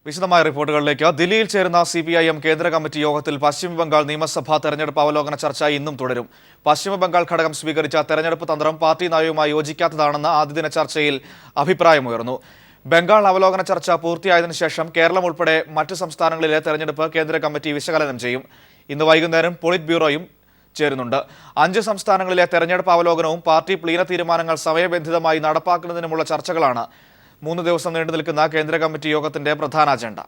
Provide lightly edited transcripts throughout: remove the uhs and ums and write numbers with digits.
വിശദമായ റിപ്പോർട്ടുകളിലേക്ക്. ദില്ലിയിൽ ചേരുന്ന CPIM കേന്ദ്ര കമ്മിറ്റി യോഗത്തിൽ പശ്ചിമബംഗാൾ നിയമസഭാ തെരഞ്ഞെടുപ്പ് അവലോകന ചർച്ച ഇന്നും തുടരും. പശ്ചിമബംഗാൾ ഘടകം സ്വീകരിച്ച തെരഞ്ഞെടുപ്പ് തന്ത്രം പാർട്ടി നയവുമായി യോജിക്കാത്തതാണെന്ന് ആദ്യദിന ചർച്ചയിൽ അഭിപ്രായമുയർന്നു. ബംഗാൾ അവലോകന ചർച്ച പൂർത്തിയായതിനു ശേഷം കേരളം ഉൾപ്പെടെ മറ്റ് സംസ്ഥാനങ്ങളിലെ തെരഞ്ഞെടുപ്പ് കേന്ദ്ര കമ്മിറ്റി വിശകലനം ചെയ്യും. ഇന്ന് വൈകുന്നേരം പോളിറ്റ് ബ്യൂറോയും ചേരുന്നുണ്ട്. 5 സംസ്ഥാനങ്ങളിലെ തെരഞ്ഞെടുപ്പ് അവലോകനവും പാർട്ടി പ്ലീന തീരുമാനങ്ങൾ സമയബന്ധിതമായി നടപ്പാക്കുന്നതിനുമുള്ള ചർച്ചകളാണ് 3 ദിവസം നീണ്ടു നിൽക്കുന്ന കേന്ദ്ര കമ്മിറ്റി യോഗത്തിന്റെ പ്രധാന agenda.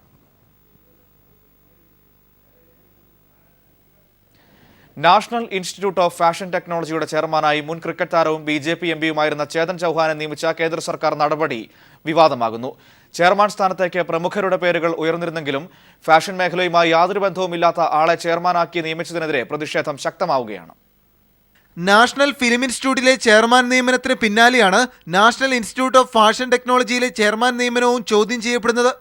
National institute of fashion ടെക്നോളജിയുടെ ചെയർമാനായി മുൻ ക്രിക്കറ്റ് താരവും BJP MPയുമായിരുന്ന ചേതൻ ചൌഹാനെ നിയമിച്ച കേന്ദ്ര സർക്കാർ നടപടി വിവാദമാകുന്നു. ചെയർമാൻ സ്ഥാനത്തേക്ക് പ്രമുഖരുടെ പേരുകൾ ഉയർന്നിരുന്നെങ്കിലും ഫാഷൻ മേഖലയുമായി യാതൊരു ബന്ധവുമില്ലാത്ത ആളെ ചെയർമാനാക്കി നിയമിച്ചതിനെതിരെ പ്രതിഷേധം ശക്തമാവുകയാണ്. നാഷണൽ ഫിലിം ഇൻസ്റ്റിറ്റ്യൂട്ടിലെ ചെയർമാൻ നിയമനത്തിന് പിന്നാലെയാണ് നാഷണൽ ഇൻസ്റ്റിറ്റ്യൂട്ട് ഓഫ് ഫാഷൻ ടെക്നോളജിയിലെ ചെയർമാൻ നിയമനവും ചോദ്യം ചെയ്യപ്പെടുന്നത്.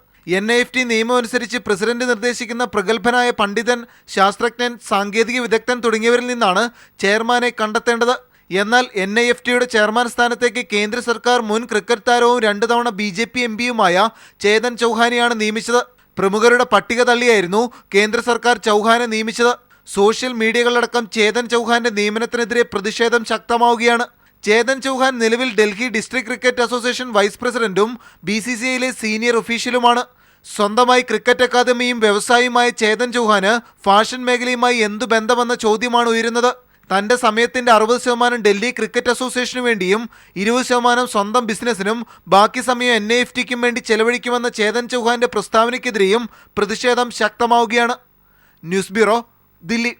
NIFT നിയമം അനുസരിച്ച് പ്രസിഡന്റ് നിർദ്ദേശിക്കുന്ന പ്രഗത്ഭനായ പണ്ഡിതൻ, ശാസ്ത്രജ്ഞൻ, സാങ്കേതിക വിദഗ്ധൻ തുടങ്ങിയവരിൽ നിന്നാണ് ചെയർമാനെ കണ്ടെത്തേണ്ടത്. എന്നാൽ NIFTയുടെ ചെയർമാൻ സ്ഥാനത്തേക്ക് കേന്ദ്ര സർക്കാർ മുൻ ക്രിക്കറ്റ് താരവും 2 തവണ BJP MPയുമായ ചേതൻ ചൌഹാനെയാണ് നിയമിച്ചത്. പ്രമുഖരുടെ പട്ടിക തള്ളിയായിരുന്നു കേന്ദ്ര സർക്കാർ ചൌഹാനെ നിയമിച്ചത്. സോഷ്യൽ മീഡിയകളടക്കം ചേതൻ ചൌഹാന്റെ നിയമനത്തിനെതിരെ പ്രതിഷേധം ശക്തമാവുകയാണ്. ചേതൻ ചൌഹാൻ നിലവിൽ Delhi district cricket association vice പ്രസിഡന്റും BCCIയിലെ സീനിയർ ഒഫീഷ്യലുമാണ്. സ്വന്തമായി ക്രിക്കറ്റ് അക്കാദമിയും വ്യവസായിയുമായ ചേതൻ ചൌഹാന് ഫാഷൻ മേഖലയുമായി എന്തു ബന്ധമെന്ന ചോദ്യമാണ് ഉയരുന്നത്. തന്റെ സമയത്തിന്റെ 60% ഡൽഹി ക്രിക്കറ്റ് അസോസിയേഷനു വേണ്ടിയും 20% സ്വന്തം ബിസിനസിനും ബാക്കി സമയം NIFTക്കും വേണ്ടി ചെലവഴിക്കുമെന്ന ചേതൻ ചൌഹാന്റെ പ്രസ്താവനയ്ക്കെതിരെയും പ്രതിഷേധം ശക്തമാവുകയാണ്. News bureau, Delhi.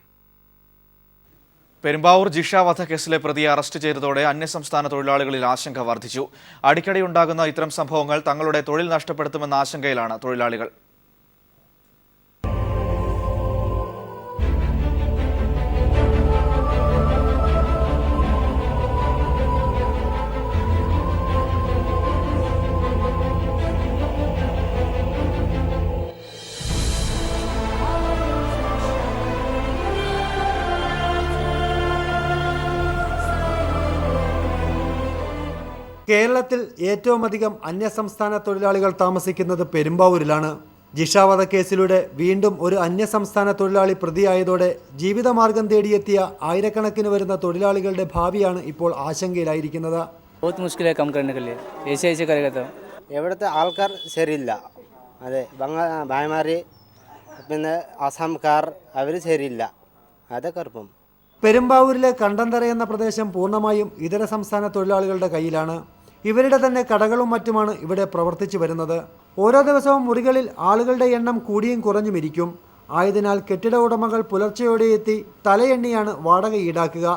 പെരുമ്പാവൂർ ജിഷ വധക്കേസിലെ പ്രതിയെ അറസ്റ്റ് ചെയ്തതോടെ അന്യസംസ്ഥാന തൊഴിലാളികളിൽ ആശങ്ക വർദ്ധിച്ചു. അടിക്കടി ഉണ്ടാകുന്ന ഇത്തരം സംഭവങ്ങൾ തങ്ങളുടെ തൊഴിൽ നഷ്ടപ്പെടുത്തുമെന്ന ആശങ്കയിലാണ് തൊഴിലാളികൾ. കേരളത്തിൽ ഏറ്റവുമധികം അന്യസംസ്ഥാന തൊഴിലാളികൾ താമസിക്കുന്നത് പെരുമ്പാവൂരിലാണ്. ജിഷ വധക്കേസിലൂടെ വീണ്ടും ഒരു അന്യസംസ്ഥാന തൊഴിലാളി പ്രതിയായതോടെ ജീവിതമാർഗം തേടിയെത്തിയ ആയിരക്കണക്കിന് വരുന്ന തൊഴിലാളികളുടെ ഭാവിയാണ് ഇപ്പോൾ ആശങ്കയിലായിരിക്കുന്നത്. ഇവിടുത്തെ ആൾക്കാർ ശരിയില്ല. അതെ, ഭായമാരി പിന്നെ ആസാംകാർ അവർ ശരിയില്ല. അതൊക്കെ ഇപ്പം പെരുമ്പാവൂരിലെ കണ്ടന്തറ എന്ന പ്രദേശം പൂർണ്ണമായും ഇതര സംസ്ഥാന തൊഴിലാളികളുടെ കയ്യിലാണ്. ഇവരുടെ തന്നെ കടകളും മറ്റുമാണ് ഇവിടെ പ്രവർത്തിച്ചു വരുന്നത്. ഓരോ ദിവസവും മുറികളിൽ ആളുകളുടെ എണ്ണം കൂടിയും കുറഞ്ഞും ഇരിക്കും. ആയതിനാൽ കെട്ടിട ഉടമകൾ പുലർച്ചെയോടെ എത്തി തലയെണ്ണിയാണ് വാടക ഈടാക്കുക.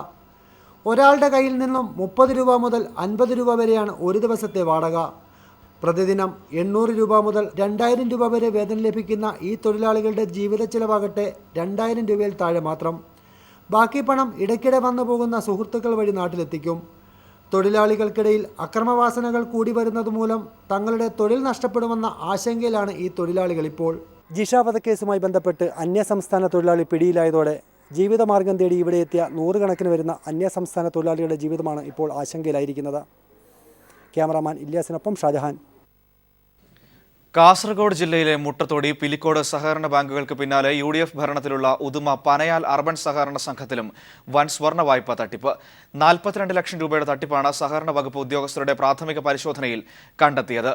ഒരാളുടെ കയ്യിൽ നിന്നും 30 രൂപ മുതൽ 50 രൂപ വരെയാണ് ഒരു ദിവസത്തെ വാടക. പ്രതിദിനം 800 രൂപ മുതൽ 2000 രൂപ വരെ വേതനം ലഭിക്കുന്ന ഈ തൊഴിലാളികളുടെ ജീവിത ചെലവാകട്ടെ 2000 രൂപയിൽ താഴെ മാത്രം. ബാക്കി പണം ഇടയ്ക്കിടെ വന്നു പോകുന്ന സുഹൃത്തുക്കൾ വഴി നാട്ടിലെത്തിക്കും. തൊഴിലാളികൾക്കിടയിൽ അക്രമവാസനകൾ കൂടി വരുന്നത് മൂലം തങ്ങളുടെ തൊഴിൽ നഷ്ടപ്പെടുമെന്ന ആശങ്കയിലാണ് ഈ തൊഴിലാളികൾ ഇപ്പോൾ. ജിഷ വധക്കേസുമായി ബന്ധപ്പെട്ട് അന്യസംസ്ഥാന തൊഴിലാളി പിടിയിലായതോടെ ജീവിതമാർഗം തേടി ഇവിടെ എത്തിയ 100 കണക്കിന് വരുന്ന അന്യസംസ്ഥാന തൊഴിലാളികളുടെ ജീവിതമാണ് ഇപ്പോൾ ആശങ്കയിലായിരിക്കുന്നത്. ക്യാമറാമാൻ ഇല്യാസിനൊപ്പം ഷാജഹാൻ. കാസർഗോഡ് ജില്ലയിലെ മുട്ടത്തോടി, പിലിക്കോട് സഹകരണ ബാങ്കുകൾക്ക് പിന്നാലെ UDF ഭരണത്തിലുള്ള ഉദുമ പനയാൽ അർബൻ സഹകരണ സംഘത്തിലും വൻ സ്വർണ്ണ വായ്പ തട്ടിപ്പ്. 42 ലക്ഷം രൂപയുടെ തട്ടിപ്പാണ് സഹകരണ വകുപ്പ് ഉദ്യോഗസ്ഥരുടെ പ്രാഥമിക പരിശോധനയിൽ കണ്ടെത്തിയത്.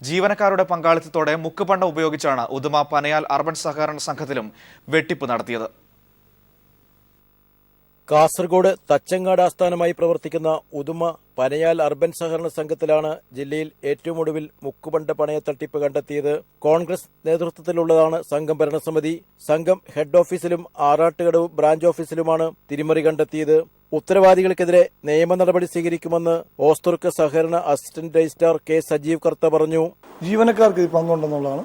ജീവനക്കാരുടെ പങ്കാളിത്തത്തോടെ മുക്കുപണ്ടം ഉപയോഗിച്ചാണ് ഉദുമ പനയാൽ അർബൻ സഹകരണ സംഘത്തിലും വെട്ടിപ്പ് നടത്തിയത്. കാസർഗോഡ് തച്ചങ്ങാട് ആസ്ഥാനമായി പ്രവർത്തിക്കുന്ന ഉദുമ പനയാൽ അർബൻ സഹകരണ സംഘത്തിലാണ് ജില്ലയിൽ ഏറ്റവും ഒടുവിൽ മുക്കുപണ്ട പണയ തട്ടിപ്പ് കണ്ടെത്തിയത്. കോൺഗ്രസ് നേതൃത്വത്തിലുള്ളതാണ് സംഘം ഭരണസമിതി. സംഘം ഹെഡ് ഓഫീസിലും ആറാട്ടുകടവ് ബ്രാഞ്ച് ഓഫീസിലുമാണ് തിരിമറി കണ്ടെത്തിയത്. ഉത്തരവാദികൾക്കെതിരെ നിയമ നടപടി സ്വീകരിക്കുമെന്ന് ഓസ്തുർക്ക് സഹകരണ അസിസ്റ്റന്റ് രജിസ്ട്രാർ K സജീവ് കർത്ത പറഞ്ഞു. ജീവനക്കാർക്ക് പങ്കുണ്ടെന്നുള്ളതാണ്.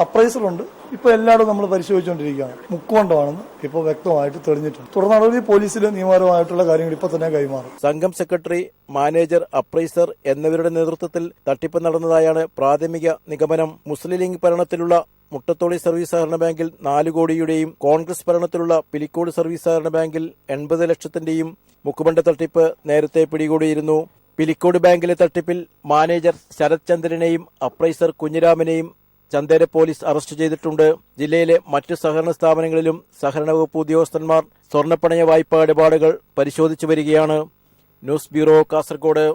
അപ്രൈസറുണ്ട്. ഇപ്പോൾ എല്ലായിടും നമ്മൾ പരിശോധിച്ചുകൊണ്ടിരിക്കുകയാണ്. മുക്കുകൊണ്ടമാണെന്ന് ഇപ്പോൾ വ്യക്തമായിട്ട് തെളിഞ്ഞിട്ടുണ്ട്. തുടർ നടപടി പോലീസിൽ നിയമപരമായിട്ടുള്ള കാര്യങ്ങൾ ഇപ്പോൾ തന്നെ കൈമാറും. സംഘം സെക്രട്ടറി, മാനേജർ, അപ്രൈസർ എന്നിവരുടെ നേതൃത്വത്തിൽ തട്ടിപ്പ് നടന്നതായാണ് പ്രാഥമിക നിഗമനം. മുസ്ലിം ലീഗ് ഭരണത്തിലുള്ള മുട്ടത്തോളി സർവീസ് സഹകരണ ബാങ്കിൽ 4 കോടിയുടെയും കോൺഗ്രസ് ഭരണത്തിലുള്ള പിലിക്കോട് സർവീസ് സഹകരണ ബാങ്കിൽ 80 ലക്ഷത്തിന്റെയും മുക്കുപണ്ട തട്ടിപ്പ് നേരത്തെ പിടികൂടിയിരുന്നു. പിലിക്കോട് ബാങ്കിലെ തട്ടിപ്പിൽ മാനേജർ ശരത് ചന്ദ്രനെയും അപ്രൈസർ കുഞ്ഞിരാമനെയും ചന്ദേര പോലീസ് അറസ്റ്റ് ചെയ്തിട്ടുണ്ട്. ജില്ലയിലെ മറ്റ് സഹകരണ സ്ഥാപനങ്ങളിലും സഹകരണ വകുപ്പ് ഉദ്യോഗസ്ഥന്മാർ സ്വർണ്ണപ്പണയ വായ്പാ ഇടപാടുകൾ പരിശോധിച്ചു വരികയാണ്. News bureau, Kasaragod.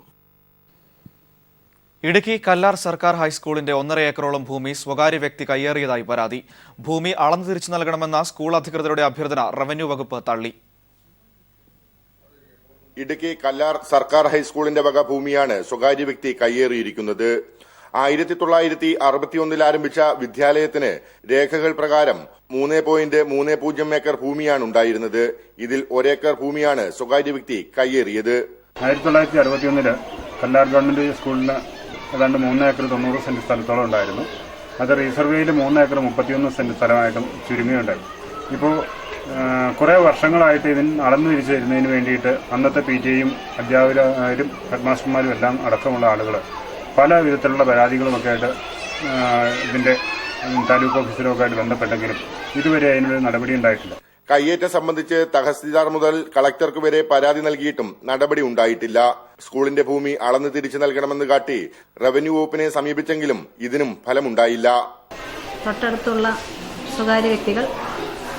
ഇടുക്കി കല്ലാർ സർക്കാർ ഹൈസ്കൂളിന്റെ 1.5 ഏക്കറോളം ഭൂമി സ്വകാര്യ വ്യക്തി കയ്യേറിയതായി പരാതി. ഭൂമി അളന്നു തിരിച്ചു നൽകണമെന്ന സ്കൂൾ അധികൃതരുടെ അഭ്യർത്ഥന റവന്യൂ വകുപ്പ് തള്ളി. ഇടുക്കി കല്ലാർ സർക്കാർ ഹൈസ്കൂളിന്റെ വക ഭൂമിയാണ് സ്വകാര്യ വ്യക്തി കയ്യേറിയിരിക്കുന്നത്. 1961 ആരംഭിച്ച വിദ്യാലയത്തിന് രേഖകൾ പ്രകാരം 3.30 ഏക്കർ ഭൂമിയാണ് ഉണ്ടായിരുന്നത്. ഇതിൽ 1 ഏക്കർ ഭൂമിയാണ് സ്വകാര്യ വ്യക്തി കയ്യേറിയത്. 1961 കല്ലാർ ഗവൺമെന്റ് സ്കൂളിന് ഏതാണ്ട് 3 ഏക്കർ 90 സെന്റ് സ്ഥലത്തോളം ഉണ്ടായിരുന്നു. അത് റീസർവേയിൽ 3 ഏക്കർ 31 സെന്റ് സ്ഥലമായിട്ടും ചുരുങ്ങിയുണ്ടായി. ഇപ്പോൾ കുറെ വർഷങ്ങളായിട്ട് ഇതിന് അളന്നു തിരിച്ചു തരുന്നതിന് വേണ്ടിയിട്ട് അന്നത്തെ PTA-യും അധ്യാപകരും ഹെഡ്മാസ്റ്റർമാരും എല്ലാം അടക്കമുള്ള ആളുകൾ പല വിധത്തിലുള്ള പരാതികളുമൊക്കെ ആയിട്ട് ഇതിന്റെ താലൂക്ക് ഓഫീസറുമൊക്കെ ആയിട്ട് ബന്ധപ്പെട്ടെങ്കിലും ഇതുവരെ അതിനൊരു നടപടി ഉണ്ടായിട്ടില്ല. കയ്യേറ്റം സംബന്ധിച്ച് തഹസിൽദാർ മുതൽ കളക്ടർക്ക് വരെ പരാതി നൽകിയിട്ടും നടപടി ഉണ്ടായിട്ടില്ല. സ്കൂളിന്റെ ഭൂമി അളന്നു തിരിച്ചു നൽകണമെന്ന് കാട്ടി റവന്യൂ വകുപ്പിനെ സമീപിച്ചെങ്കിലും ഇതിനും ഫലമുണ്ടായില്ല. തൊട്ടടുത്തുള്ള സ്വകാര്യ വ്യക്തികൾ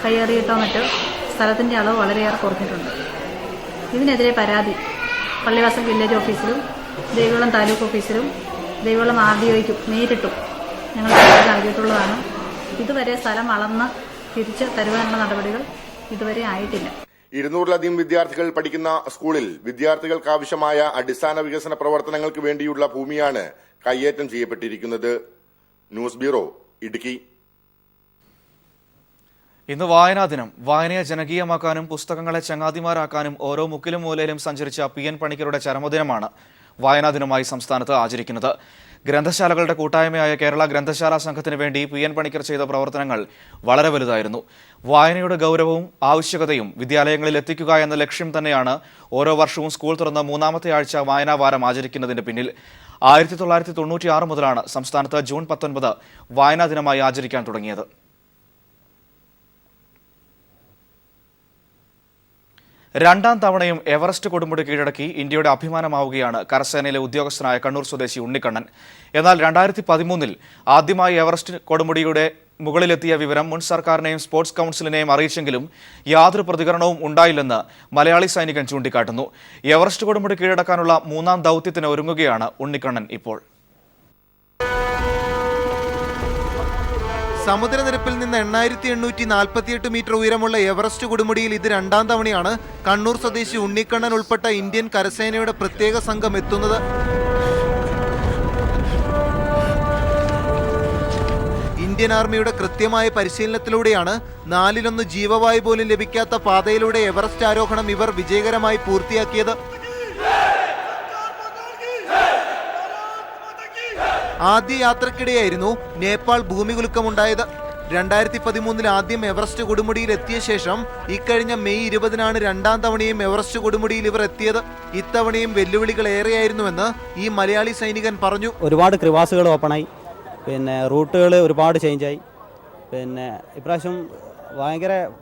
കയ്യേറിയിട്ടോ മറ്റോ സ്ഥലത്തിന്റെ അളവ് വളരെയേറെ കുറഞ്ഞിട്ടുണ്ട്. ഇതിനെതിരെ പരാതി പള്ളിവാസൽ വില്ലേജ് ഓഫീസിലും ദേവികുളം താലൂക്ക് ഓഫീസിലും ദേവികുളം RDOയ്ക്കും നേരിട്ടും ഞങ്ങൾ പരാതി നൽകിയിട്ടുള്ളതാണ്. ഇതുവരെ സ്ഥലം അളന്ന് തിരിച്ച് തരുവാനുള്ള നടപടികൾ ഇതുവരെ ആയിട്ടില്ല. 200-ലധികം വിദ്യാർത്ഥികൾ പഠിക്കുന്ന സ്കൂളിൽ വിദ്യാർത്ഥികൾക്ക് ആവശ്യമായ അടിസ്ഥാന വികസന പ്രവർത്തനങ്ങൾക്ക് വേണ്ടിയുള്ള ഭൂമിയാണ് കയ്യേറ്റം ചെയ്യപ്പെട്ടിരിക്കുന്നത്. News bureau, Idukki. ഇന്ന് വായനാ ദിനം. വായനയെ ജനകീയമാക്കാനും പുസ്തകങ്ങളെ ചങ്ങാതിമാരാക്കാനും ഓരോ മുക്കിലും മൂലയിലും സഞ്ചരിച്ച PN പണിക്കരുടെ ചരമദിനമാണ് വായനാ ദിനമായി സംസ്ഥാനത്ത് ആചരിക്കുന്നത്. ഗ്രന്ഥശാലകളുടെ കൂട്ടായ്മയായ കേരള ഗ്രന്ഥശാല സംഘത്തിന് വേണ്ടി PN പണിക്കർ ചെയ്ത പ്രവർത്തനങ്ങൾ വളരെ വലുതായിരുന്നു. വായനയുടെ ഗൗരവവും ആവശ്യകതയും വിദ്യാലയങ്ങളിൽ എത്തിക്കുക എന്ന ലക്ഷ്യം തന്നെയാണ് ഓരോ വർഷവും സ്കൂൾ തുറന്ന 3ാമത്തെ ആഴ്ച വായനാ വാരം ആചരിക്കുന്നതിന് പിന്നിൽ. 1996 മുതലാണ് സംസ്ഥാനത്ത് ജൂൺ 19 വായനാ ദിനമായി ആചരിക്കാൻ തുടങ്ങിയത്. രണ്ടാം തവണയും എവറസ്റ്റ് കൊടുമുടി കീഴടക്കി ഇന്ത്യയുടെ അഭിമാനമാവുകയാണ് കരസേനയിലെ ഉദ്യോഗസ്ഥനായ കണ്ണൂർ സ്വദേശി ഉണ്ണിക്കണ്ണൻ. എന്നാൽ 2013 ആദ്യമായി എവറസ്റ്റ് കൊടുമുടിയുടെ മുകളിലെത്തിയ വിവരം മുൻ സർക്കാരിനെയും സ്പോർട്സ് കൗൺസിലിനെയും അറിയിച്ചെങ്കിലും യാതൊരു പ്രതികരണവും ഉണ്ടായില്ലെന്ന് മലയാളി സൈനികൻ ചൂണ്ടിക്കാട്ടുന്നു. എവറസ്റ്റ് കൊടുമുടി കീഴടക്കാനുള്ള 3ാം ദൗത്യത്തിന് ഒരുങ്ങുകയാണ് ഉണ്ണിക്കണ്ണൻ ഇപ്പോൾ. സമുദ്രനിരപ്പിൽ നിന്ന് 8848 മീറ്റർ ഉയരമുള്ള എവറസ്റ്റ് കൊടുമുടിയിൽ ഇത് 2ാം തവണയാണ് കണ്ണൂർ സ്വദേശി ഉണ്ണിക്കണ്ണൻ ഉൾപ്പെട്ട ഇന്ത്യൻ കരസേനയുടെ പ്രത്യേക സംഘം എത്തുന്നത്. ഇന്ത്യൻ ആർമിയുടെ കൃത്യമായ പരിശീലനത്തിലൂടെയാണ് 4-1 ജീവവായു പോലും ലഭിക്കാത്ത പാതയിലൂടെ എവറസ്റ്റ് ആരോഹണം ഇവർ വിജയകരമായി പൂർത്തിയാക്കിയത്. ആദ്യ യാത്രക്കിടെയായിരുന്നു നേപ്പാൾ ഭൂമികുലുക്കമുണ്ടായത്. 2013 ആദ്യം എവറസ്റ്റ് കൊടുമുടിയിൽ എത്തിയ ശേഷം ഇക്കഴിഞ്ഞ മെയ് 20-നാണ് 2ാം തവണയും എവറസ്റ്റ് കൊടുമുടിയിൽ ഇവർ എത്തിയത്. ഇത്തവണയും വെല്ലുവിളികൾ ഏറെയായിരുന്നുവെന്ന് ഈ മലയാളി സൈനികൻ പറഞ്ഞു. ഒരുപാട് ക്രിവാസുകൾ ഓപ്പണായി, പിന്നെ റൂട്ടുകൾ ഒരുപാട് ചേഞ്ചായി. പിന്നെ ഇപ്രാവശ്യം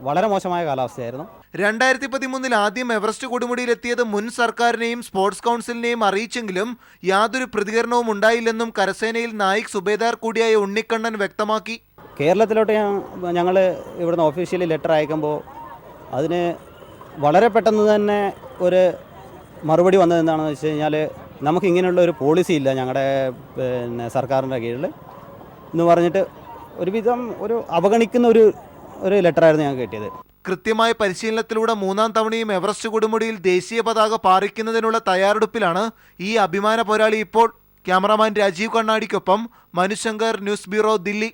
വളരെ മോശമായ കാലാവസ്ഥയായിരുന്നു. 2013 ആദ്യം എവറസ്റ്റ് കൊടുമുടിയിലെത്തിയത് മുൻ സർക്കാരിനെയും സ്പോർട്സ് കൗൺസിലിനെയും അറിയിച്ചെങ്കിലും യാതൊരു പ്രതികരണവും ഉണ്ടായില്ലെന്നും കരസേനയിൽ നായിക് സുബേദാർ കൂടിയായ ഉണ്ണിക്കണ്ണൻ വ്യക്തമാക്കി. കേരളത്തിലോട്ട് ഞങ്ങൾ ഇവിടുന്ന് ഒഫീഷ്യലി ലെറ്റർ അയക്കുമ്പോൾ അതിന് വളരെ പെട്ടെന്ന് തന്നെ ഒരു മറുപടി വന്നത് എന്താണെന്ന് വെച്ച് കഴിഞ്ഞാൽ, നമുക്ക് ഇങ്ങനെയുള്ള ഒരു പോളിസി ഇല്ല ഞങ്ങളുടെ സർക്കാരിൻ്റെ കീഴിൽ എന്ന് പറഞ്ഞിട്ട് ഒരുവിധം അവഗണിക്കുന്ന ഒരു ലെറ്ററായിരുന്നു ഞങ്ങൾക്ക് കിട്ടിയത്. കൃത്യമായ പരിശീലനത്തിലൂടെ 3ാം തവണയും എവറസ്റ്റ് കൊടുമുടിയിൽ ദേശീയ പതാക പാറിക്കുന്നതിനുള്ള തയ്യാറെടുപ്പിലാണ് ഈ അഭിമാന പോരാളി ഇപ്പോൾ. ക്യാമറാമാൻ രാജീവ് കണ്ണാടിക്കൊപ്പം മനുശങ്കർ, ന്യൂസ് ബ്യൂറോ, ദില്ലി.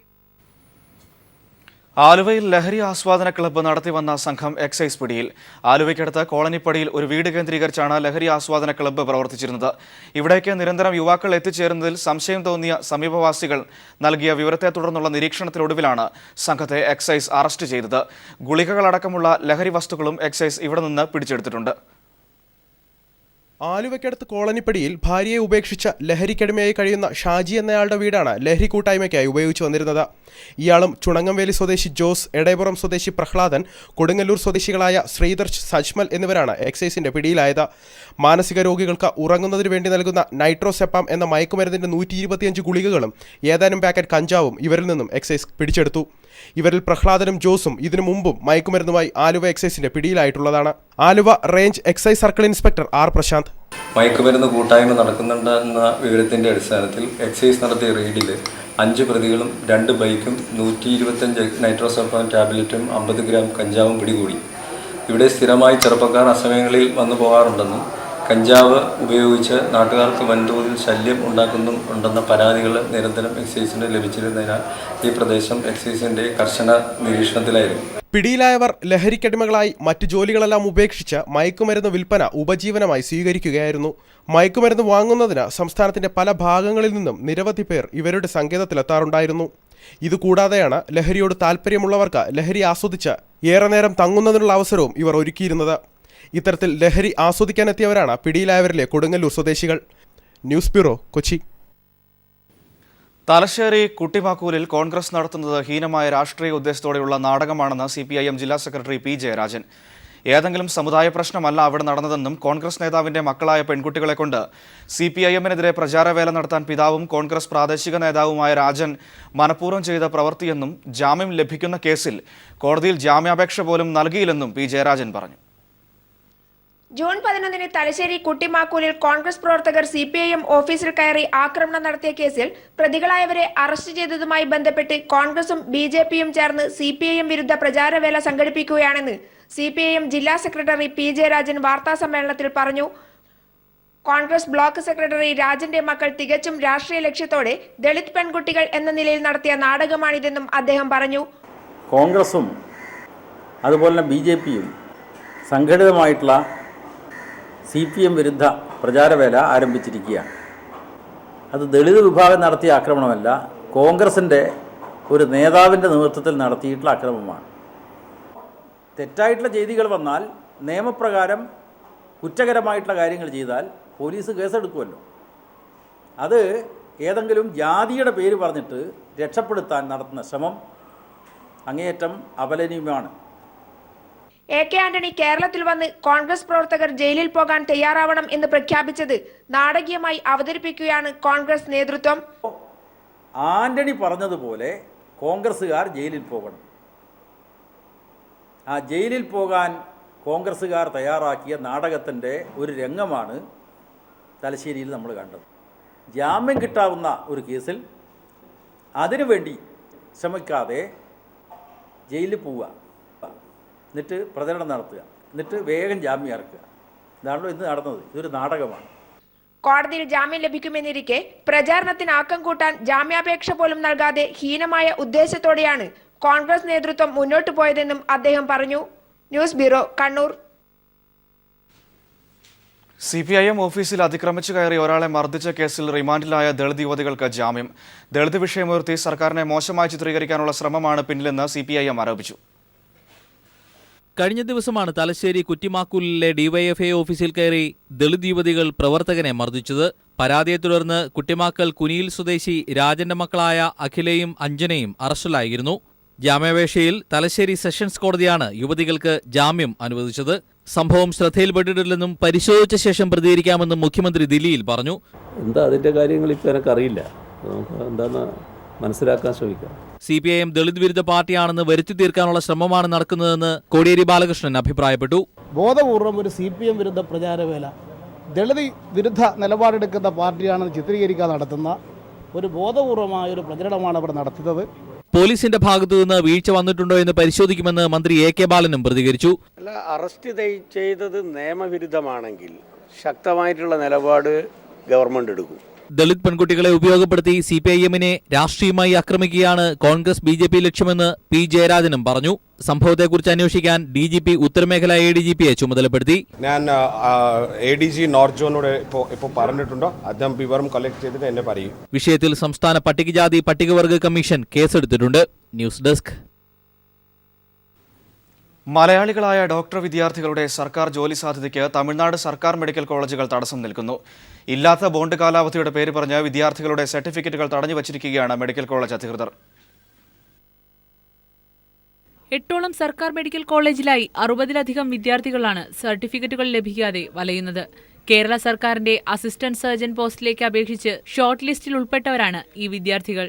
ആലുവയിൽ ലഹരി ആസ്വാദന ക്ലബ്ബ് നടത്തിവന്ന സംഘം എക്സൈസ് പിടിയിൽ. ആലുവയ്ക്കടുത്ത് കോളനിപ്പടിയിൽ ഒരു വീട് കേന്ദ്രീകരിച്ചാണ് ലഹരി ആസ്വാദന ക്ലബ്ബ് പ്രവർത്തിച്ചിരുന്നത്. ഇവിടേക്ക് നിരന്തരം യുവാക്കൾ എത്തിച്ചേരുന്നതിൽ സംശയം തോന്നിയ സമീപവാസികൾ നൽകിയ വിവരത്തെ തുടർന്നുള്ള നിരീക്ഷണത്തിനൊടുവിലാണ് സംഘത്തെ എക്സൈസ് അറസ്റ്റ് ചെയ്തത്. ഗുളികകളടക്കമുള്ള ലഹരി വസ്തുക്കളും എക്സൈസ് ഇവിടെ നിന്ന് പിടിച്ചെടുത്തിട്ടുണ്ട്. ആലുവയ്ക്കടുത്ത് കോളനിപ്പടിയിൽ ഭാര്യയെ ഉപേക്ഷിച്ച ലഹരിക്കടിമയായി കഴിയുന്ന ഷാജി എന്നയാളുടെ വീടാണ് ലഹരി കൂട്ടായ്മയ്ക്കായി ഉപയോഗിച്ചു വന്നിരുന്നത്. ഇയാളും ചുണങ്ങംവേലി സ്വദേശി ജോസ്, എടയപുറം സ്വദേശി പ്രഹ്ലാദൻ, കൊടുങ്ങല്ലൂർ സ്വദേശികളായ ശ്രീദർശ്, സജ്മൽ എന്നിവരാണ് എക്സൈസിന്റെ പിടിയിലായത്. മാനസിക രോഗികൾക്ക് ഉറങ്ങുന്നതിന് വേണ്ടി നൽകുന്ന നൈട്രോസെപ്പാം എന്ന മയക്കുമരുന്നിന്റെ 125 ഗുളികകളും ഏതാനും പാക്കറ്റ് കഞ്ചാവും ഇവരിൽ നിന്നും എക്സൈസ് പിടിച്ചെടുത്തു. ഇവരിൽ പ്രഹ്ലാദനും ജോസും ഇതിനു മുമ്പും മയക്കുമരുന്നുമായി ആലുവ എക്സൈസിന്റെ പിടിയിലായിട്ടുള്ളതാണ്. Aluva range excise circle inspector R Prasanth. മയക്കുമരുന്ന് കൂട്ടായ്മ നടക്കുന്നുണ്ടെന്ന വിവരത്തിന്റെ അടിസ്ഥാനത്തിൽ എക്സൈസ് നടത്തിയ റെയ്ഡിൽ 5 പ്രതികളും 2 ബൈക്കും 125 നൈട്രോസെപ്പാം ടാബ്ലറ്റും 50 ഗ്രാം കഞ്ചാവും പിടികൂടി. ഇവിടെ സ്ഥിരമായി ചെറുപ്പക്കാർ അസമയങ്ങളിൽ വന്നു പോകാറുണ്ടെന്നും കഞ്ചാവ് ഉപയോഗിച്ച് നാട്ടുകാർക്ക് വൻതോതിൽ ശല്യം ഉണ്ടാക്കുന്നുണ്ടെന്ന പരാതികൾ നിരന്തരം എക്സൈസിന് ലഭിച്ചിരുന്നതിനാൽ ഈ പ്രദേശം എക്സൈസിന്റെ കർശന നിരീക്ഷണത്തിലായിരുന്നു. പിടിയിലായവർ ലഹരിക്കടിമകളായി മറ്റു ജോലികളെല്ലാം ഉപേക്ഷിച്ച് മയക്കുമരുന്ന് വിൽപ്പന ഉപജീവനമായി സ്വീകരിക്കുകയായിരുന്നു. മയക്കുമരുന്ന് വാങ്ങുന്നതിന് സംസ്ഥാനത്തിന്റെ പല ഭാഗങ്ങളിൽ നിന്നും നിരവധി പേർ ഇവരുടെ സങ്കേതത്തിലെത്താറുണ്ടായിരുന്നു. ഇതുകൂടാതെയാണ് ലഹരിയോട് താല്പര്യമുള്ളവർക്ക് ലഹരി ആസ്വദിച്ച് ഏറെ നേരം തങ്ങുന്നതിനുള്ള അവസരവും ഇവർ ഒരുക്കിയിരുന്നത്. ഇത്തരത്തിൽ ലഹരി ആസ്വദിക്കാനെത്തിയവരാണ് പിടിയിലായവരിലെ കൊടുങ്ങല്ലൂർ സ്വദേശികൾ. News bureau, Kochi. തലശ്ശേരി കുട്ടിമാക്കൂലിൽ കോൺഗ്രസ് നടത്തുന്നത് ഹീനമായ രാഷ്ട്രീയ ഉദ്ദേശത്തോടെയുള്ള നാടകമാണെന്ന് CPIM ജില്ലാ സെക്രട്ടറി P. ജയരാജൻ. ഏതെങ്കിലും സമുദായ പ്രശ്നമല്ല അവിടെ നടന്നതെന്നും കോൺഗ്രസ് നേതാവിന്റെ മക്കളായ പെൺകുട്ടികളെ കൊണ്ട് CPIMനെതിരെ പ്രചാരവേല നടത്താൻ പിതാവും കോൺഗ്രസ് പ്രാദേശിക നേതാവുമായ രാജൻ മനഃപൂർവ്വം ചെയ്ത പ്രവൃത്തിയെന്നും ജാമ്യം ലഭിക്കുന്ന കേസിൽ കോടതിയിൽ ജാമ്യാപേക്ഷ പോലും നൽകിയില്ലെന്നും P. ജയരാജൻ പറഞ്ഞു. ജൂൺ 11 തലശ്ശേരി കുട്ടിമാക്കൂലിൽ കോൺഗ്രസ് പ്രവർത്തകർ CPIM ഓഫീസിൽ കയറി ആക്രമണം നടത്തിയ കേസിൽ പ്രതികളായവരെ അറസ്റ്റ് ചെയ്തതുമായി ബന്ധപ്പെട്ട് കോൺഗ്രസും BJPയും ചേർന്ന് CPIM വിരുദ്ധ പ്രചാരവേല സംഘടിപ്പിക്കുകയാണെന്ന് CPIM ജില്ലാ സെക്രട്ടറി P. ജയരാജൻ വാർത്താസമ്മേളനത്തിൽ പറഞ്ഞു. കോൺഗ്രസ് ബ്ലോക്ക് സെക്രട്ടറി രാജന്റെ മക്കൾ തികച്ചും രാഷ്ട്രീയ ലക്ഷ്യത്തോടെ ദളിത് പെൺകുട്ടികൾ എന്ന നിലയിൽ നടത്തിയ നാടകമാണിതെന്നും അദ്ദേഹം പറഞ്ഞു. കോൺഗ്രസും അതുപോലെ BJPയും സംഘടിതമായിട്ടുള്ള CPM വിരുദ്ധ പ്രചാരവേല ആരംഭിച്ചിരിക്കുകയാണ്. അത് ദളിത് വിഭാഗം നടത്തിയ ആക്രമണമല്ല, കോൺഗ്രസിൻ്റെ ഒരു നേതാവിൻ്റെ നേതൃത്വത്തിൽ നടത്തിയിട്ടുള്ള ആക്രമണമാണ്. തെറ്റായിട്ടുള്ള ചെയ്തികൾ വന്നാൽ നിയമപ്രകാരം കുറ്റകരമായിട്ടുള്ള കാര്യങ്ങൾ ചെയ്താൽ പോലീസ് കേസെടുക്കുമല്ലോ. അത് ഏതെങ്കിലും ജാതിയുടെ പേര് പറഞ്ഞിട്ട് രക്ഷപ്പെടുത്താൻ നടത്തുന്ന ശ്രമം അങ്ങേയറ്റം അപലനീയമാണ്. AK ആന്റണി കേരളത്തിൽ വന്ന് കോൺഗ്രസ് പ്രവർത്തകർ ജയിലിൽ പോകാൻ തയ്യാറാവണം എന്ന് പ്രഖ്യാപിച്ചത് നാടകീയമായി അവതരിപ്പിക്കുകയാണ് കോൺഗ്രസ് നേതൃത്വം. ആന്റണി പറഞ്ഞതുപോലെ കോൺഗ്രസ്സുകാർ ജയിലിൽ പോകണം. ആ ജയിലിൽ പോകാൻ കോൺഗ്രസ്സുകാർ തയ്യാറാക്കിയ നാടകത്തിൻ്റെ ഒരു രംഗമാണ് തലശ്ശേരിയിൽ നമ്മൾ കണ്ടത്. ജാമ്യം കിട്ടാവുന്ന ഒരു കേസിൽ അതിനുവേണ്ടി ശ്രമിക്കാതെ ജയിലിൽ പോവുക, എന്നിട്ട് പ്രചരണം നടത്തുക, എന്നിട്ട് വേഗം ജാമ്യം ഇറക്കുക. ഇതാണല്ലോ ഇന്ന് നടന്നത്. ഇതൊരു നാടകമാണ്. കോടതിയിൽ ജാമ്യം ലഭിക്കുമെന്നിരിക്കെ പ്രചാരണത്തിന് ആക്കം കൂട്ടാൻ ജാമ്യാപേക്ഷ പോലും നൽകാതെ ഹീനമായ ഉദ്ദേശത്തോടെയാണ് കോൺഗ്രസ് നേതൃത്വം മുന്നോട്ടു പോയതെന്നും അദ്ദേഹം പറഞ്ഞു. News bureau, Kannur. CPIM ഓഫീസിൽ അതിക്രമിച്ചു കയറി ഒരാളെ മർദ്ദിച്ച കേസിൽ റിമാൻഡിലായ ദളിത് യുവതികൾക്ക് ജാമ്യം. ദളിത് വിഷയമുയർത്തി സർക്കാരിനെ മോശമായി ചിത്രീകരിക്കാനുള്ള ശ്രമമാണ് പിന്നിലെന്ന് CPIM ആരോപിച്ചു. കഴിഞ്ഞ ദിവസമാണ് തലശ്ശേരി കുറ്റിമാക്കൂലിലെ DYFI ഓഫീസിൽ കയറി ദളിത് യുവതികൾ പ്രവർത്തകനെ മർദ്ദിച്ചത്. പരാതിയെ തുടർന്ന് കുറ്റിമാക്കൽ കുനിയിൽ സ്വദേശി രാജന്റെ മക്കളായ അഖിലയും അഞ്ജനയും അറസ്റ്റിലായിരുന്നു. ജാമ്യാപേക്ഷയിൽ തലശ്ശേരി സെഷൻസ് കോടതിയാണ് യുവതികൾക്ക് ജാമ്യം അനുവദിച്ചത്. സംഭവം ശ്രദ്ധയിൽപ്പെട്ടിട്ടില്ലെന്നും പരിശോധിച്ച ശേഷം പ്രതികരിക്കാമെന്നും മുഖ്യമന്ത്രി ദില്ലിയിൽ പറഞ്ഞു. എന്താ അതിന്റെ കാര്യങ്ങൾ ഇപ്പോൾ എനിക്കറിയില്ല, നമുക്ക് എന്താന്ന് മനസ്സിലാക്കാൻ ശ്രമിക്കാം. CPIM ദളിത് വിരുദ്ധ പാർട്ടിയാണെന്ന് വരുത്തി തീർക്കാനുള്ള ശ്രമമാണ് നടക്കുന്നതെന്ന് കോടിയേരി ബാലകൃഷ്ണൻ അഭിപ്രായപ്പെട്ടു. ബോധപൂർവം ഒരു CPM വിരുദ്ധ പ്രചാരവേല, ദളിത് വിരുദ്ധ നിലപാടെടുക്കുന്ന പാർട്ടിയാണെന്ന് ചിത്രീകരിക്കാൻ നടത്തുന്ന ഒരു ബോധപൂർവമായ ഒരു പ്രചരണമാണ് അവിടെ നടത്തുന്നത്. പോലീസിന്റെ ഭാഗത്തുനിന്ന് വീഴ്ച വന്നിട്ടുണ്ടോ എന്ന് പരിശോധിക്കുമെന്ന് മന്ത്രി AK ബാലനും പ്രതികരിച്ചു. അറസ്റ്റ് ചെയ്തത് നിയമവിരുദ്ധമാണെങ്കിൽ ശക്തമായിട്ടുള്ള നിലപാട് ഗവൺമെന്റ് എടുക്കും. ദളിത് പെൺകുട്ടികളെ ഉപയോഗപ്പെടുത്തി CPIMനെ രാഷ്ട്രീയമായി ആക്രമിക്കുകയാണ് കോൺഗ്രസ് BJP ലക്ഷ്യമെന്ന് P. ജയരാജനും പറഞ്ഞു. സംഭവത്തെക്കുറിച്ച് അന്വേഷിക്കാൻ DGP ഉത്തരമേഖല ADGPയെ ചുമതലപ്പെടുത്തി. ഞാൻ ADG നോർത്ത് സോണോട് ഇപ്പോൾ പറഞ്ഞിട്ടുണ്ടോ, അദ്ദേഹം വിവരം കളക്ട് ചെയ്തിട്ട് എന്നെ പറയും. വിഷയത്തിൽ സംസ്ഥാന പട്ടികജാതി പട്ടികവർഗ കമ്മീഷൻ കേസെടുത്തിട്ടുണ്ട്. News desk. മലയാളികളായ ഡോക്ടർ വിദ്യാർത്ഥികളുടെ സർക്കാർ ജോലി സാധ്യതയ്ക്ക് തമിഴ്നാട് സർക്കാർ മെഡിക്കൽ കോളേജുകൾ തടസ്സം നിൽക്കുന്നു. ഇല്ലാത്ത ബോണ്ട് കാലാവധിയുടെ പേര് പറഞ്ഞ് വിദ്യാർത്ഥികളുടെ സർട്ടിഫിക്കറ്റുകൾ തടഞ്ഞു വച്ചിരിക്കുകയാണ് മെഡിക്കൽ കോളേജ് അധികൃതർ. 8ഓളം സർക്കാർ മെഡിക്കൽ കോളേജിലായി 60-ലധികം വിദ്യാർത്ഥികളാണ് സർട്ടിഫിക്കറ്റുകൾ ലഭിക്കാതെ വലയുന്നത്. കേരള സർക്കാരിന്റെ അസിസ്റ്റന്റ് സർജൻ പോസ്റ്റിലേക്ക് അപേക്ഷിച്ച് ഷോർട്ട് ലിസ്റ്റിൽ ഉൾപ്പെട്ടവരാണ് ഈ വിദ്യാർത്ഥികൾ.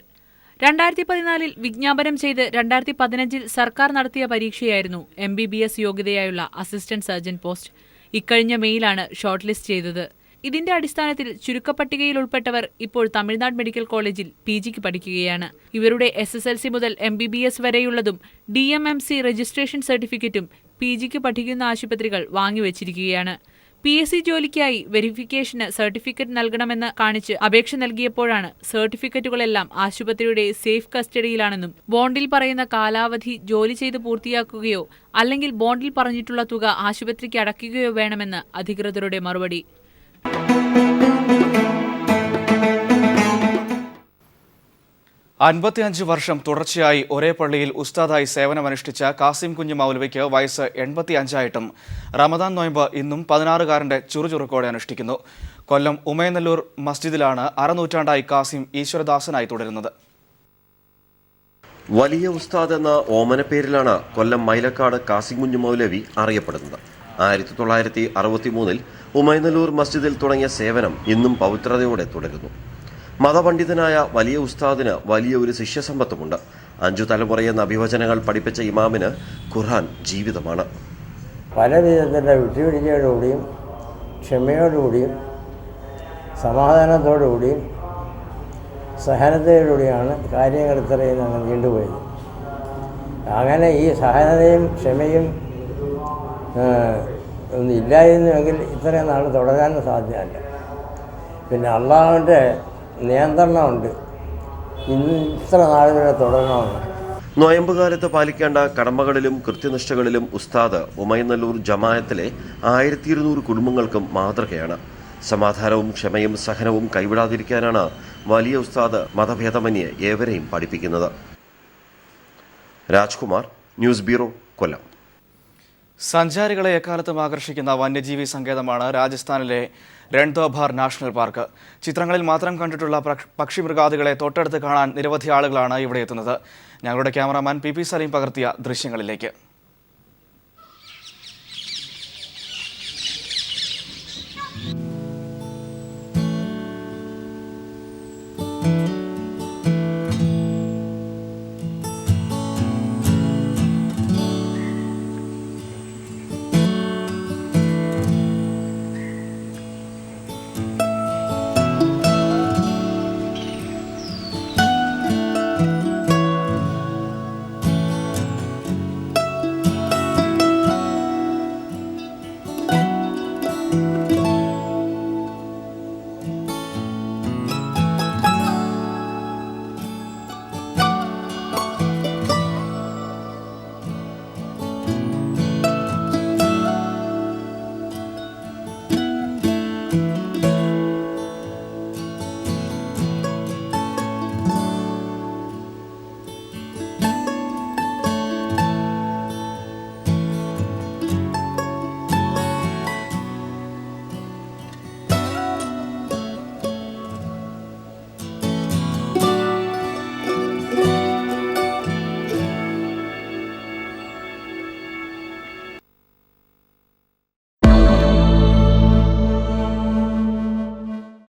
2014 വിജ്ഞാപനം ചെയ്ത് 2015 സർക്കാർ നടത്തിയ പരീക്ഷയായിരുന്നു MBBS യോഗ്യതയായുള്ള അസിസ്റ്റന്റ് സർജൻ പോസ്റ്റ്. ഇക്കഴിഞ്ഞ മെയിലാണ് ഷോർട്ട് ലിസ്റ്റ് ചെയ്തത്. ഇതിന്റെ അടിസ്ഥാനത്തിൽ ചുരുക്കപ്പട്ടികയിൽ ഉൾപ്പെട്ടവർ ഇപ്പോൾ തമിഴ്നാട് മെഡിക്കൽ കോളേജിൽ PGക്ക് പഠിക്കുകയാണ്. ഇവരുടെ SSLC മുതൽ MBBS വരെയുള്ളതും DMMC രജിസ്ട്രേഷൻ സർട്ടിഫിക്കറ്റും PGക്ക് പഠിക്കുന്ന ആശുപത്രികൾ വാങ്ങിവെച്ചിരിക്കുകയാണ്. PSC ജോലിക്കായി വെരിഫിക്കേഷന് സർട്ടിഫിക്കറ്റ് നൽകണമെന്ന് കാണിച്ച് അപേക്ഷ നൽകിയപ്പോഴാണ് സർട്ടിഫിക്കറ്റുകളെല്ലാം ആശുപത്രിയുടെ സേഫ് കസ്റ്റഡിയിലാണെന്നും ബോണ്ടിൽ പറയുന്ന കാലാവധി ജോലി ചെയ്ത് പൂർത്തിയാക്കുകയോ അല്ലെങ്കിൽ ബോണ്ടിൽ പറഞ്ഞിട്ടുള്ള തുക ആശുപത്രിക്ക് അടയ്ക്കുകയോ വേണമെന്ന് അധികൃതരുടെ മറുപടി. 55 വർഷം തുടർച്ചയായി ഒരേ പള്ളിയിൽ ഉസ്താദായി സേവനമനുഷ്ഠിച്ച കാസിം കുഞ്ഞ് മൗലവിക്ക് വയസ്സ് 85ആയിട്ടും റമദാൻ നോയമ്പ് ഇന്നും 16കാരന്റെ ചുറുചുറുക്കോടെ അനുഷ്ഠിക്കുന്നു. കൊല്ലം ഉമയനല്ലൂർ മസ്ജിദിലാണ് അരനൂറ്റാണ്ടായി കാസിം ഈശ്വരദാസനായി തുടരുന്നത്. വലിയ ഉസ്താദ് എന്ന ഓമനപ്പേരിലാണ് കൊല്ലം മൈലക്കാട് കാസിം കുഞ്ഞ് മൗലവി അറിയപ്പെടുന്നത്. 1963 ഉമയനല്ലൂർ മസ്ജിദിൽ തുടങ്ങിയ സേവനം ഇന്നും പവിത്രതയോടെ തുടരുന്നു. മതപണ്ഡിതനായ വലിയ ഉസ്താദിന് വലിയ ഒരു ശിഷ്യസമ്പത്തുമുണ്ട്. 5 തലമുറയെന്ന അഭിവചനങ്ങൾ പഠിപ്പിച്ച ഇമാമിന് ഖുർആൻ ജീവിതമാണ്. പല വിധത്തിലുള്ള വിട്ടുപിടിച്ചോടുകൂടിയും ക്ഷമയോടുകൂടിയും സമാധാനത്തോടുകൂടിയും സഹനതയോടുകൂടിയാണ് കാര്യങ്ങൾ ഇത്രയും അങ്ങ് നീണ്ടുപോയത്. അങ്ങനെ ഈ സഹനതയും ക്ഷമയും ഒന്നും ഇല്ലായിരുന്നുവെങ്കിൽ ഇത്രയും നാൾ തുടരാൻ സാധ്യമല്ല. പിന്നെ അള്ളാഹുവിൻ്റെ നിയന്ത്രണമുണ്ട് ഇത്ര നാൾ വരെ തുടരണമെന്ന്. നോയമ്പ് കാലത്ത് പാലിക്കേണ്ട കടമകളിലും കൃത്യനിഷ്ഠകളിലും ഉസ്താദ് ഉമയനല്ലൂർ ജമാഅത്തിലെ 1200 കുടുംബങ്ങൾക്കും മാതൃകയാണ്. സമാധാനവും ക്ഷമയും സഹനവും കൈവിടാതിരിക്കാനാണ് വലിയ ഉസ്താദ് മതഭേദമന്യേ ഏവരെയും പഠിപ്പിക്കുന്നത്. രാജ്കുമാർ, ന്യൂസ് ബ്യൂറോ, കൊല്ലം. സഞ്ചാരികളെ എക്കാലത്തും ആകർഷിക്കുന്ന വന്യജീവി സങ്കേതമാണ് രാജസ്ഥാനിലെ രൺതോഭാർ നാഷണൽ പാർക്ക്. ചിത്രങ്ങളിൽ മാത്രം കണ്ടിട്ടുള്ള പക്ഷിമൃഗാദികളെ തൊട്ടടുത്ത് കാണാൻ നിരവധി ആളുകളാണ് ഇവിടെ എത്തുന്നത്. ഞങ്ങളുടെ ക്യാമറാമാൻ PP സലീം പകർത്തിയ ദൃശ്യങ്ങളിലേക്ക്.